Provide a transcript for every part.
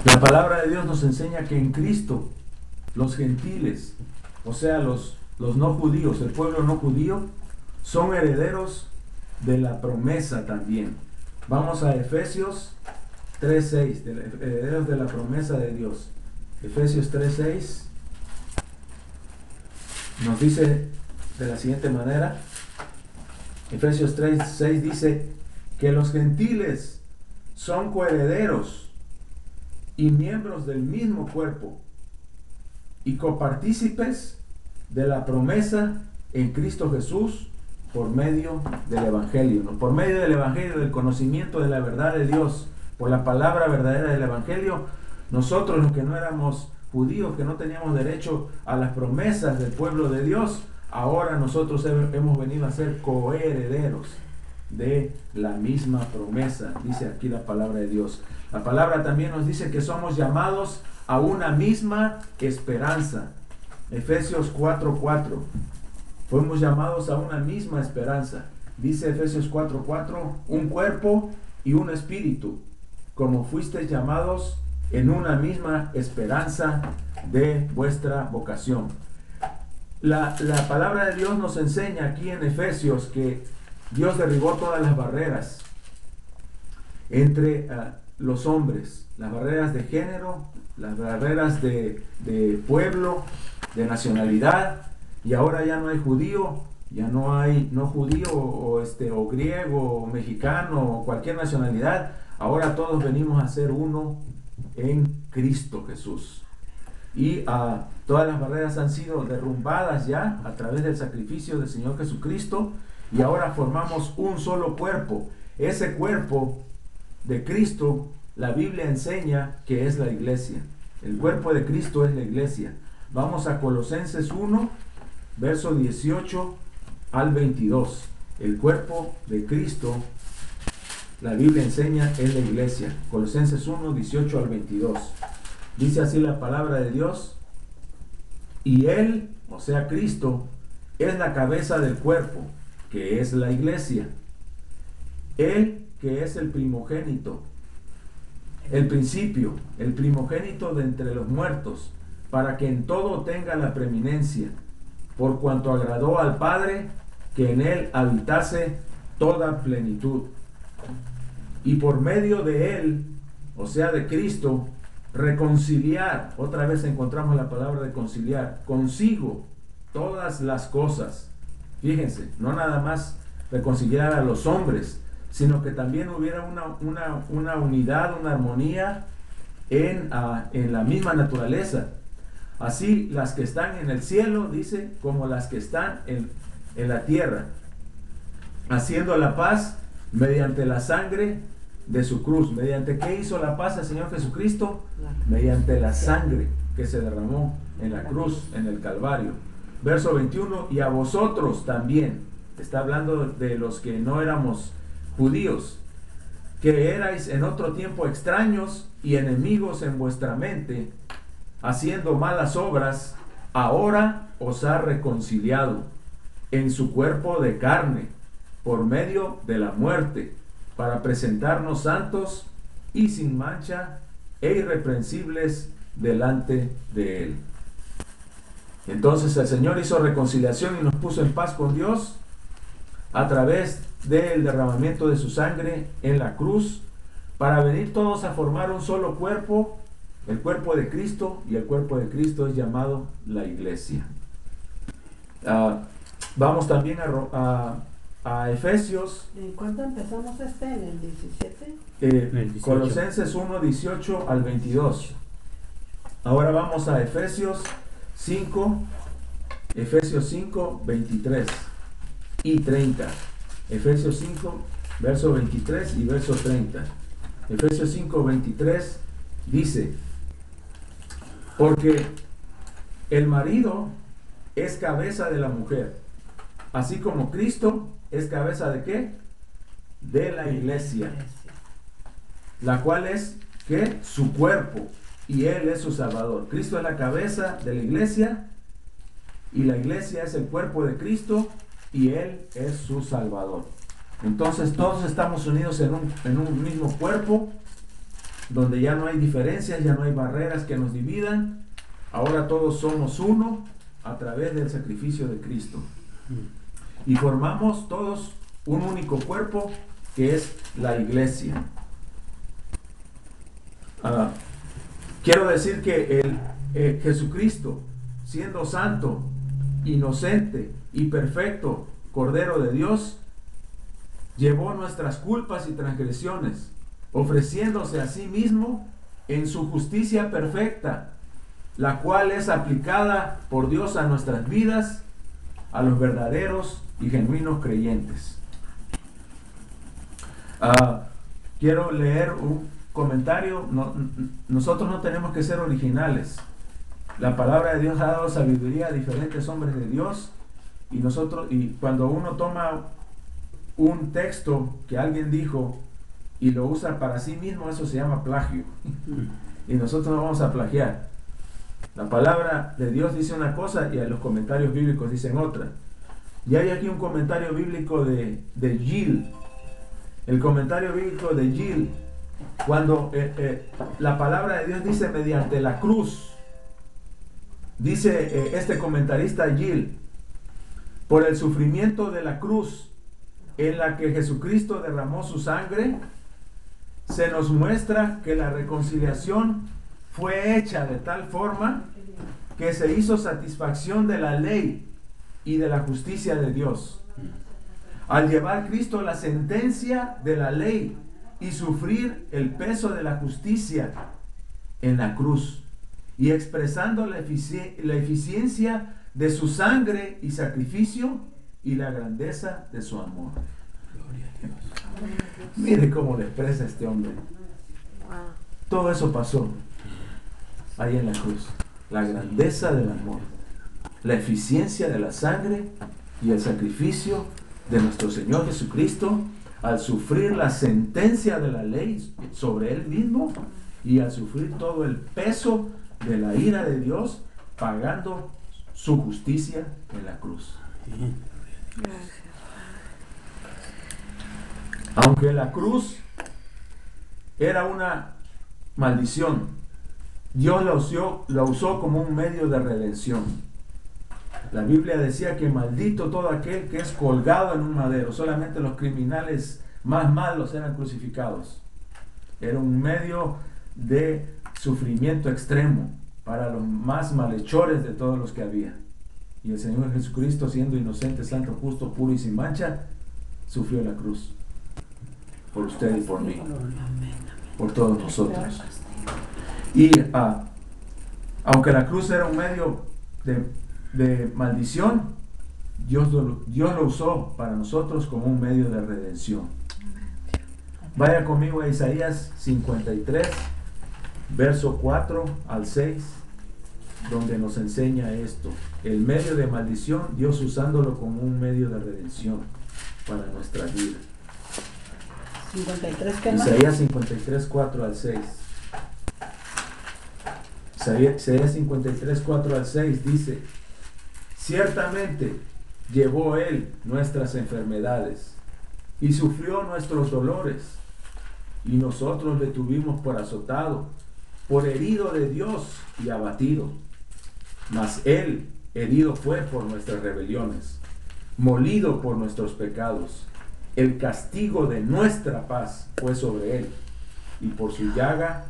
La palabra de Dios nos enseña que en Cristo los gentiles, o sea, los no judíos, el pueblo no judío, son herederos de la promesa también. Vamos a Efesios 3:6, herederos de la promesa de Dios. Efesios 3:6 nos dice de la siguiente manera. Efesios 3:6 dice que los gentiles son coherederos y miembros del mismo cuerpo y copartícipes de la promesa en Cristo Jesús por medio del Evangelio, ¿no? Por medio del Evangelio, del conocimiento de la verdad de Dios, por la palabra verdadera del Evangelio, nosotros los que no éramos judíos, que no teníamos derecho a las promesas del pueblo de Dios, ahora nosotros hemos venido a ser coherederos de la misma promesa, dice aquí la palabra de Dios. La palabra también nos dice que somos llamados a una misma esperanza. Efesios 4:4. Fuimos llamados a una misma esperanza. Dice Efesios 4:4, un cuerpo y un espíritu, como fuisteis llamados en una misma esperanza de vuestra vocación. La palabra de Dios nos enseña aquí en Efesios que Dios derribó todas las barreras entre los hombres, las barreras de género, las barreras de pueblo, de nacionalidad, y ahora ya no hay judío, ya no hay no judío o griego o mexicano o cualquier nacionalidad. Ahora todos venimos a ser uno en Cristo Jesús. Y todas las barreras han sido derrumbadas ya a través del sacrificio del Señor Jesucristo, y ahora formamos un solo cuerpo. Ese cuerpo de Cristo, la Biblia enseña que es la iglesia. El cuerpo de Cristo es la iglesia. Vamos a Colosenses 1, verso 18 al 22. El cuerpo de Cristo, la Biblia enseña, es la iglesia. Colosenses 1, 18 al 22. Dice así la palabra de Dios: y Él, o sea Cristo, es la cabeza del cuerpo, que es la iglesia. Él que es el primogénito, el principio, el primogénito de entre los muertos, para que en todo tenga la preeminencia, por cuanto agradó al Padre que en Él habitase toda plenitud. Y por medio de Él, o sea de Cristo, reconciliar, otra vez encontramos la palabra reconciliar, consigo todas las cosas. Fíjense, no nada más reconciliar a los hombres, sino que también hubiera una unidad, una armonía en la misma naturaleza. Así las que están en el cielo, dice, como las que están en la tierra, haciendo la paz mediante la sangre de su cruz. ¿Mediante qué hizo la paz el Señor Jesucristo? Mediante la sangre que se derramó en la cruz, en el Calvario. Verso 21, y a vosotros también, está hablando de los que no éramos judíos, que erais en otro tiempo extraños y enemigos en vuestra mente, haciendo malas obras, ahora os ha reconciliado en su cuerpo de carne, por medio de la muerte, para presentarnos santos y sin mancha e irreprensibles delante de Él. Entonces el Señor hizo reconciliación y nos puso en paz con Dios a través del derramamiento de su sangre en la cruz, para venir todos a formar un solo cuerpo, el cuerpo de Cristo, y el cuerpo de Cristo es llamado la iglesia. Vamos también a Efesios. ¿En cuánto empezamos ¿En el 17? El 18. Colosenses 1, 18 al 22. Ahora vamos a Efesios 5, 23 y 30. Efesios 5, verso 23 y verso 30. Efesios 5, 23 dice: porque el marido es cabeza de la mujer, así como Cristo es cabeza ¿de qué? De la iglesia, la cual es ¿qué? Su cuerpo, y Él es su Salvador. Cristo es la cabeza de la iglesia, y la iglesia es el cuerpo de Cristo, y Él es su Salvador. Entonces todos estamos unidos en un mismo cuerpo, donde ya no hay diferencias, ya no hay barreras que nos dividan. Ahora todos somos uno a través del sacrificio de Cristo. Y formamos todos un único cuerpo que es la iglesia. Quiero decir que Jesucristo, siendo santo, inocente y perfecto Cordero de Dios, llevó nuestras culpas y transgresiones, ofreciéndose a sí mismo en su justicia perfecta, la cual es aplicada por Dios a nuestras vidas, a los verdaderos y genuinos creyentes. Quiero leer un comentario. Nosotros no tenemos que ser originales. La palabra de Dios ha dado sabiduría a diferentes hombres de Dios, y cuando uno toma un texto que alguien dijo y lo usa para sí mismo, eso se llama plagio. Y nosotros no vamos a plagiar. La palabra de Dios dice una cosa y los comentarios bíblicos dicen otra. Y hay aquí un comentario bíblico de Gill. El comentario bíblico de Gill, cuando la palabra de Dios dice mediante la cruz, dice este comentarista Gill, por el sufrimiento de la cruz en la que Jesucristo derramó su sangre, se nos muestra que la reconciliación fue hecha de tal forma que se hizo satisfacción de la ley y de la justicia de Dios. Al llevar Cristo la sentencia de la ley y sufrir el peso de la justicia en la cruz, y expresando la eficiencia de su sangre y sacrificio y la grandeza de su amor. Gloria a Dios. Mire cómo le expresa este hombre. Todo eso pasó ahí en la cruz. La grandeza del amor, la eficiencia de la sangre y el sacrificio de nuestro Señor Jesucristo al sufrir la sentencia de la ley sobre Él mismo y al sufrir todo el peso de la ira de Dios, pagando su justicia en la cruz. Aunque la cruz era una maldición, Dios la usó como un medio de redención. La Biblia decía que maldito todo aquel que es colgado en un madero. Solamente los criminales más malos eran crucificados. Era un medio de sufrimiento extremo para los más malhechores de todos los que había. Y el Señor Jesucristo, siendo inocente, santo, justo, puro y sin mancha, sufrió la cruz por usted y por mí, por todos nosotros. Y aunque la cruz era un medio de maldición, Dios lo usó para nosotros como un medio de redención. Vaya conmigo a Isaías 53, verso 4 al 6, donde nos enseña esto. El medio de maldición, Dios usándolo como un medio de redención para nuestra vida. 53, ¿qué más? Isaías 53, 4 al 6. Isaías 53, 4 al 6 dice: ciertamente llevó Él nuestras enfermedades y sufrió nuestros dolores, y nosotros le tuvimos por azotado, por herido de Dios y abatido. Mas Él herido fue por nuestras rebeliones, molido por nuestros pecados. El castigo de nuestra paz fue sobre Él, y por su llaga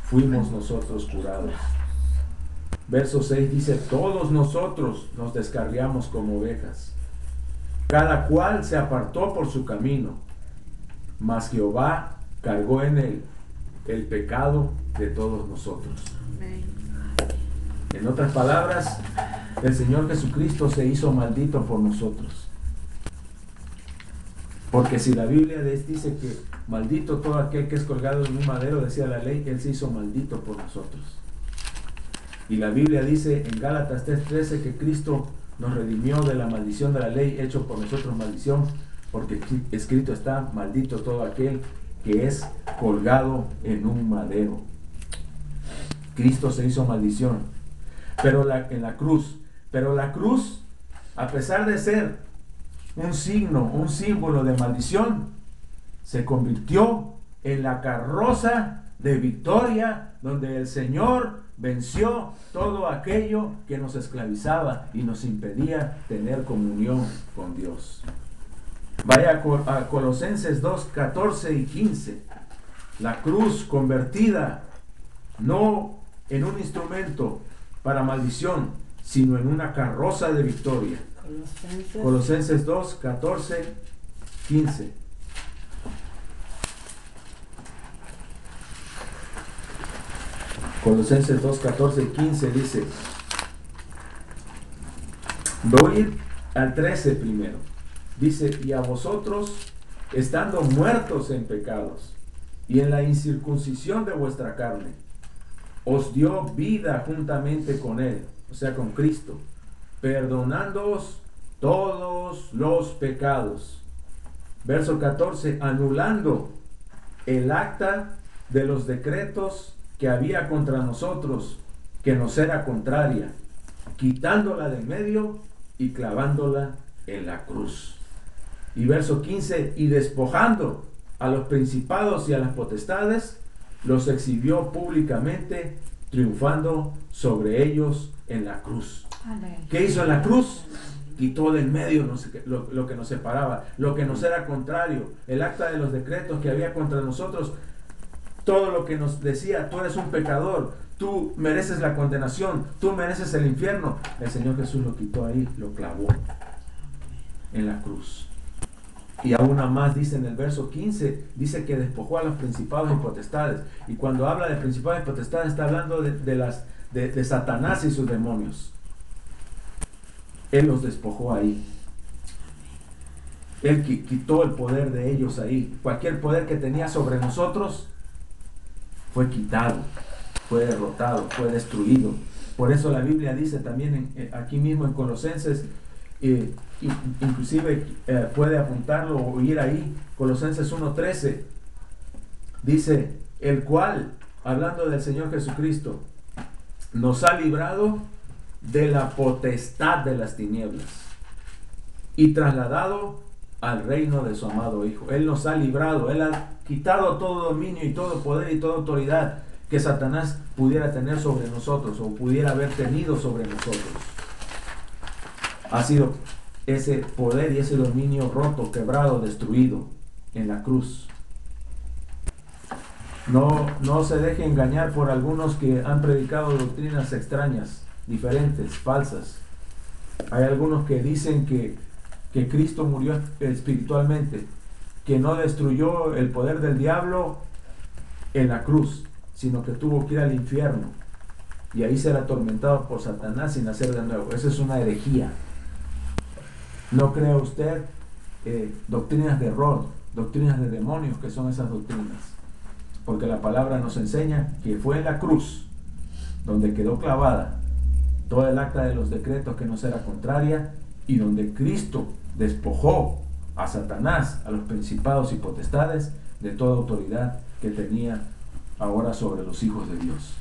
fuimos nosotros curados. Verso 6 dice: todos nosotros nos descarriamos como ovejas, cada cual se apartó por su camino, mas Jehová cargó en él el pecado de todos nosotros. En otras palabras, el Señor Jesucristo se hizo maldito por nosotros. Porque si la Biblia dice que maldito todo aquel que es colgado en un madero, decía la ley, Él se hizo maldito por nosotros. Y la Biblia dice en Gálatas 3:13 que Cristo nos redimió de la maldición de la ley, hecho por nosotros maldición, porque escrito está: maldito todo aquel que es colgado en un madero. Cristo se hizo maldición, en la cruz. Pero la cruz, a pesar de ser un signo, un símbolo de maldición, se convirtió en la carroza de victoria, donde el Señor venció todo aquello que nos esclavizaba y nos impedía tener comunión con Dios. Vaya a Colosenses 2, 14 y 15. La cruz convertida no en un instrumento para maldición, sino en una carroza de victoria. Colosenses 2, 14, 15. Colosenses 2, 14 y 15 dice, voy al 13 primero. Dice, y a vosotros, estando muertos en pecados y en la incircuncisión de vuestra carne, os dio vida juntamente con Él, o sea, con Cristo, perdonándoos todos los pecados. Verso 14, anulando el acta de los decretos que había contra nosotros, que nos era contraria, quitándola de medio y clavándola en la cruz. Y verso 15, y despojando a los principados y a las potestades, los exhibió públicamente, triunfando sobre ellos en la cruz. ¿Qué hizo en la cruz? Quitó del medio lo que nos separaba, lo que nos era contrario, el acta de los decretos que había contra nosotros, todo lo que nos decía, tú eres un pecador, tú mereces la condenación, tú mereces el infierno. El Señor Jesús lo quitó ahí, lo clavó en la cruz. Y aún más dice en el verso 15, dice que despojó a los principados y potestades. Y cuando habla de principados y potestades, está hablando de Satanás y sus demonios. Él los despojó ahí. Él quitó el poder de ellos ahí. Cualquier poder que tenía sobre nosotros fue quitado, fue derrotado, fue destruido. Por eso la Biblia dice también aquí mismo en Colosenses, inclusive puede apuntarlo o ir ahí, Colosenses 1:13, dice, el cual, hablando del Señor Jesucristo, nos ha librado de la potestad de las tinieblas y trasladado al reino de su amado Hijo. Él nos ha librado, Él ha quitado todo dominio y todo poder y toda autoridad que Satanás pudiera tener sobre nosotros o pudiera haber tenido sobre nosotros. Ha sido ese poder y ese dominio roto, quebrado, destruido en la cruz. No se deje engañar por algunos que han predicado doctrinas extrañas, diferentes, falsas. Hay algunos que dicen que Cristo murió espiritualmente, que no destruyó el poder del diablo en la cruz, sino que tuvo que ir al infierno y ahí ser atormentado por Satanás sin nacer de nuevo. Esa es una herejía. No crea usted doctrinas de error, doctrinas de demonios, que son esas doctrinas, porque la palabra nos enseña que fue en la cruz donde quedó clavada todo el acta de los decretos que nos era contraria y donde Cristo despojó a Satanás, a los principados y potestades, de toda autoridad que tenía ahora sobre los hijos de Dios.